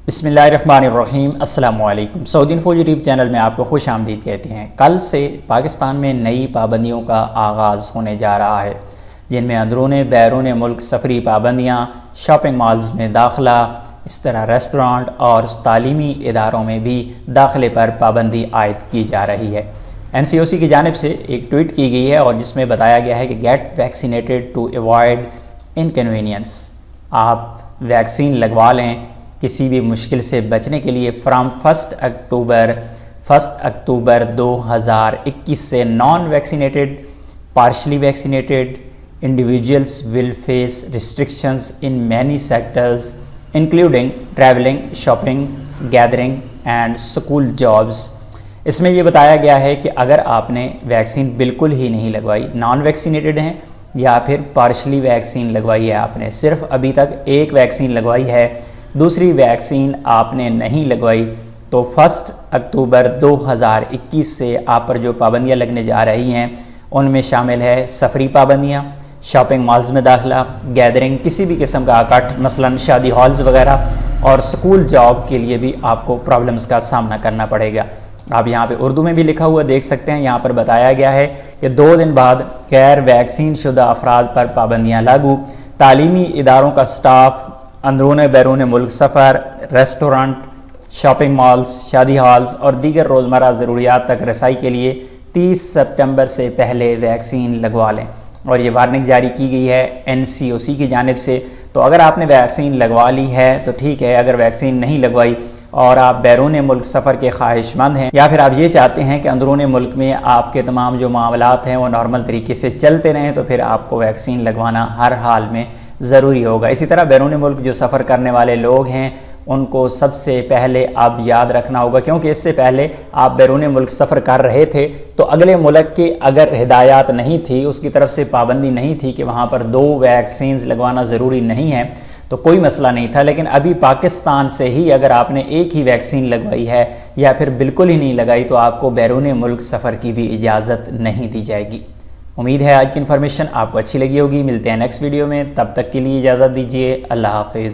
بسم اللہ الرحمن الرحیم۔ السلام علیکم۔ سعودی انفو یوٹیوب چینل میں آپ کو خوش آمدید کہتے ہیں۔ کل سے پاکستان میں نئی پابندیوں کا آغاز ہونے جا رہا ہے، جن میں اندرون بیرون ملک سفری پابندیاں، شاپنگ مالز میں داخلہ، اس طرح ریسٹورانٹ اور تعلیمی اداروں میں بھی داخلے پر پابندی عائد کی جا رہی ہے۔ NCOC کی جانب سے ایک ٹویٹ کی گئی ہے اور جس میں بتایا گیا ہے کہ get vaccinated to avoid inconvenience, آپ ویکسین لگوا لیں کسی بھی مشکل سے بچنے کے لیے۔ فرام 1 اکتوبر 2021 سے non vaccinated, partially vaccinated individuals will face restrictions in many sectors including travelling, shopping, gathering and school jobs. اس میں یہ بتایا گیا ہے کہ اگر آپ نے ویکسین بالکل ہی نہیں لگوائی، نان ویکسینیٹڈ ہیں یا پھر پارشلی ویکسین لگوائی ہے، آپ نے صرف ابھی تک ایک ویکسین لگوائی ہے، دوسری ویکسین آپ نے نہیں لگوائی، تو 1 اکتوبر 2021 سے آپ پر جو پابندیاں لگنے جا رہی ہیں ان میں شامل ہے سفری پابندیاں، شاپنگ مالز میں داخلہ، گیدرنگ، کسی بھی قسم کا اکٹھ، مثلا شادی ہالز وغیرہ، اور سکول جاب کے لیے بھی آپ کو پرابلمز کا سامنا کرنا پڑے گا۔ آپ یہاں پہ اردو میں بھی لکھا ہوا دیکھ سکتے ہیں، یہاں پر بتایا گیا ہے کہ 2 دن بعد غیر ویکسین شدہ افراد پر پابندیاں لاگو، تعلیمی اداروں کا سٹاف اندرون بیرون ملک سفر، ریسٹورانٹ، شاپنگ مالز، شادی ہالز اور دیگر روزمرہ ضروریات تک رسائی کے لیے 30 سپٹمبر سے پہلے ویکسین لگوا لیں۔ اور یہ وارننگ جاری کی گئی ہے NCOC کی جانب سے۔ تو اگر آپ نے ویکسین لگوا لی ہے تو ٹھیک ہے، اگر ویکسین نہیں لگوائی اور آپ بیرون ملک سفر کے خواہش مند ہیں یا پھر آپ یہ چاہتے ہیں کہ اندرون ملک میں آپ کے تمام جو معاملات ہیں وہ نارمل طریقے سے چلتے رہیں، تو پھر آپ کو ویکسین لگوانا ہر حال میں ضروری ہوگا۔ اسی طرح بیرون ملک جو سفر کرنے والے لوگ ہیں ان کو سب سے پہلے اب یاد رکھنا ہوگا، کیونکہ اس سے پہلے آپ بیرون ملک سفر کر رہے تھے تو اگلے ملک کے اگر ہدایات نہیں تھی، اس کی طرف سے پابندی نہیں تھی کہ وہاں پر 2 ویکسینز لگوانا ضروری نہیں ہے، تو کوئی مسئلہ نہیں تھا۔ لیکن ابھی پاکستان سے ہی اگر آپ نے ایک ہی ویکسین لگوائی ہے یا پھر بالکل ہی نہیں لگائی تو آپ کو بیرون ملک سفر کی بھی اجازت نہیں دی جائے گی۔ امید ہے آج کی انفارمیشن آپ کو اچھی لگی ہوگی۔ ملتے ہیں نیکسٹ ویڈیو میں، تب تک کے لیے اجازت دیجیے۔ اللہ حافظ۔